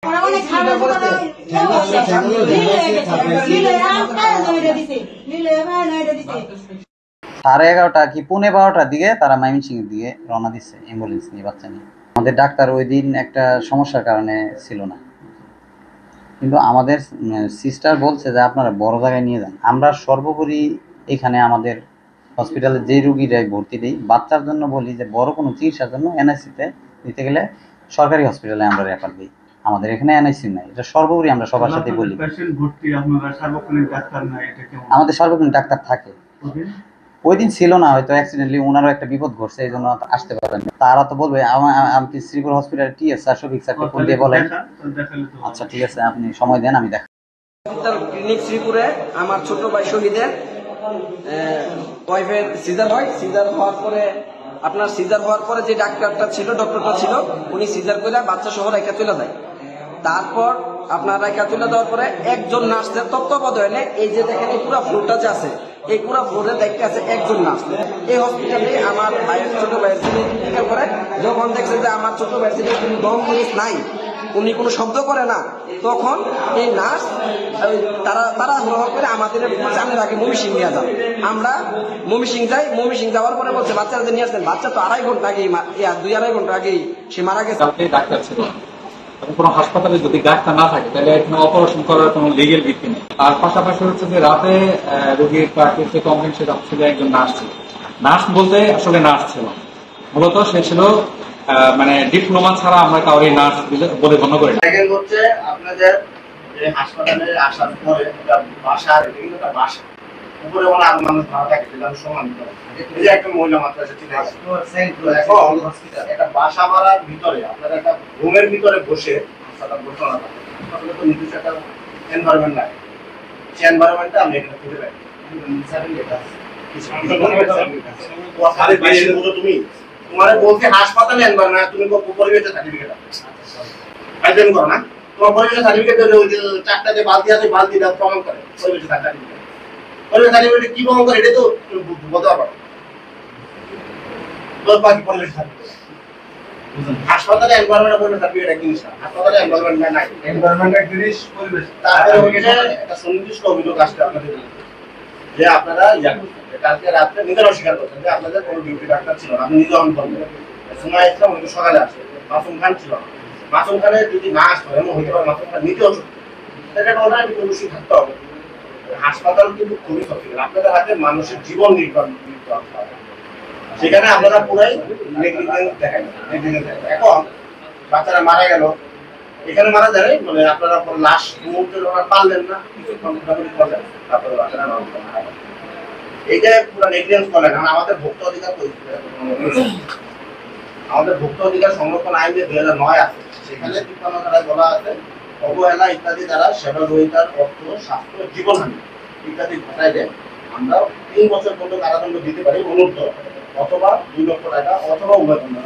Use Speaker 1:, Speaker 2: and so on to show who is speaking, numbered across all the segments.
Speaker 1: 11:30 কি 11:15 দিকে তারা ময়মনসিংহের দিকে রওনা দিচ্ছে অ্যাম্বুলেন্স নিয়ে বাচ্চা নিয়ে। আমাদের ডাক্তার ওই দিন একটা সমস্যার কারণে ছিল না, কিন্তু আমাদের সিস্টার বলছে যে আপনারা বড় জায়গায় নিয়ে যান। আমরা সর্বোপরি এখানে আমাদের হসপিটালে যেই রুগীরা ভর্তি দিই বাচ্চার জন্য বলি যে বড় কোনো চিকিৎসার জন্য এনআইসিতে দিতে গেলে সরকারি হসপিটালে আমরা রেফার দিই। আমাদের এখানে এনআইসি নাই, এটা সর্বোপরি আমরা সবার সাথে বলি। আমাদের সার্বক্ষণিক ডাক্তার থাকে, ওই দিন ছিল না, হয়তো অ্যাক্সিডেন্টলি ওনারও একটা বিপদ ঘটছে এই জন্য আসতে পারবেন। তারা তো বলবে আপনি শ্রীপুর হসপিটালে টিএস স্যার শফিক স্যারকে ফোন দিয়ে বলেন। আচ্ছা ঠিক আছে, আপনি সময় দেন, আমি দেখাই।
Speaker 2: ক্লিনিক শ্রীপুরে আমার ছোট ভাই শহীদের ওয়াইফের সিজার হয়। সিজার হওয়ার পরে যে ডক্টরটা ছিল উনি সিজার করে বাচ্চা সহ রেখা চলে যায়। তারপর আপনার রেখা চলে দেওয়ার পরে একজন নার্সের তত্ত্বাবধানে এই যে দেখেন এই পুরো ফ্লোরটা যে আছে এই পুরো ফ্লোরে দেখতে আছে একজন নার্স। এই হসপিটালে আমার ছোট ভাইয়ের ছেলে চিকিৎসা করে। যখন দেখছে যে আমার ছোট ভাইয়ের ছেলে কোনো দম নিজ নাই, উনি কোনো শব্দ করে না, তখন এই নার্স তারা গ্রহণ করে আমাদের বলছে আপনার আগে ময়মনসিংহ নিয়ে যান। আমরা ময়মনসিংহ যাই। ময়মনসিংহ যাওয়ার পরে বলছে বাচ্চাদের নিয়ে আসতেন। বাচ্চা তো 2.5 ঘন্টা আগেই 2-2.5 ঘন্টা আগেই সে মারা গেছে।
Speaker 3: ডাক্তার ছিল, কোনো হাসপাতালে যদি ডাক্তার না থাকে তাহলে এখানে অপারেশন করার কোনো লিগেল ভিত্তি নেই। আর পাশাপাশি হচ্ছে যে রাতে রোগীর প্রাকৃতিক কমপ্লেন সেটা হচ্ছে যে একজন নার্স ছিল। নার্স বলতে আসলে নার্স ছিল, মূলত সে ছিল মানে ডিপ্লোমা ছাড়া আমরা কাউরে নার্স বলে গণ্য করি না।
Speaker 4: হচ্ছে আপনাদের হাসপাতালে আসার পরে বাসার একটা বাসা উপরে বলা আর মানুষ ভাড়া থাকে দিলাম সমান এই যে একটা মহিলা মাত্রা একটা বাসা ভাড়ার ভিতরে আপনারা একটা রুমের ভিতরে বসে ঘটনা আসলে তো নির্দিষ্ট একটা এনভায়রনমেন্ট লাগে। সেই এনভায়রনমেন্টটা আমি এখানে খুঁজে পাই। তুমি তোমার বলতে হাসপাতালে এনভায়রনমেন্ট তুমি পরিবেশে সার্টিফিকেট আইডেন্ট করো না, তোমার পরিবেশে সার্টিফিকেট দেবে ওই যে 4টা যে বালতি আছে বালতিটা প্রমাণ করে পরিবেশে সার্টিফিকেট। পরিবেশ সার্টিফিকেট কি প্রমাণ করে এটা তো বলতে পারবো। হাসপাতালে এনভায়রনমেন্ট পরিবেশ সার্টিফিকেট এক জিনিস না, হাসপাতালে এনভায়রনমেন্ট নাই, এনভায়রনমেন্ট এক জিনিস পরিবেশ। তারপরে ওইটা একটা সুনির্দিষ্ট অভিযোগ আসছে আপনাদের যে আপনারা কালকে রাত্রে নিজেরা অস্বীকার করছেন যে আপনাদের কোনো ডিউটি ডাক্তার ছিল না, আপনি নিজে অন করবেন। সময় ইসলাম উনি সকালে আসে, মাসুম খান ছিল। মাসুম খানের যদি না আসতো এমন হতে পারে মাসুম খান নিতে অসুস্থ, সেটা ওনার অবশ্যই থাকতে হবে। হাসপাতাল কিন্তু খুবই সচেতন, আপনাদের হাতে মানুষের জীবন নির্ভর করতে হবে। সেখানে আপনারা পুরাই নেগলিজেন্স দেখান। এখন বাচ্চারা মারা গেল, এখানে মারা যায় মানে আপনারা লাশ মুহূর্তে পারলেন না, কিছুক্ষণ ঘোরাঘুরি করলেন, তারপরে বাচ্চারা মারা গেল। এইটা পুরো নেগলিজেন্স করলেন। আমাদের ভোক্তা অধিকার সংরক্ষণ আইন যে 2009 আছে, সেখানে 53 ধারায় বলা আছে অবহেলা ইত্যাদি দ্বারা সেবা গ্রহীতার অর্থ স্বাস্থ্য জীবনহানি ইত্যাদি ঘটাইলে আমরা 3 বছর পর্যন্ত কারাদণ্ড দিতে পারি অনূর্ধ্ব, অথবা 2 লক্ষ টাকা অথবা উভয় দণ্ড।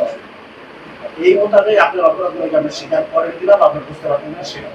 Speaker 4: এই মোতাবেক আপনার অপরাধ আপনি স্বীকার করেন কিনা বা আপনি বুঝতে পারবেন না সেটা।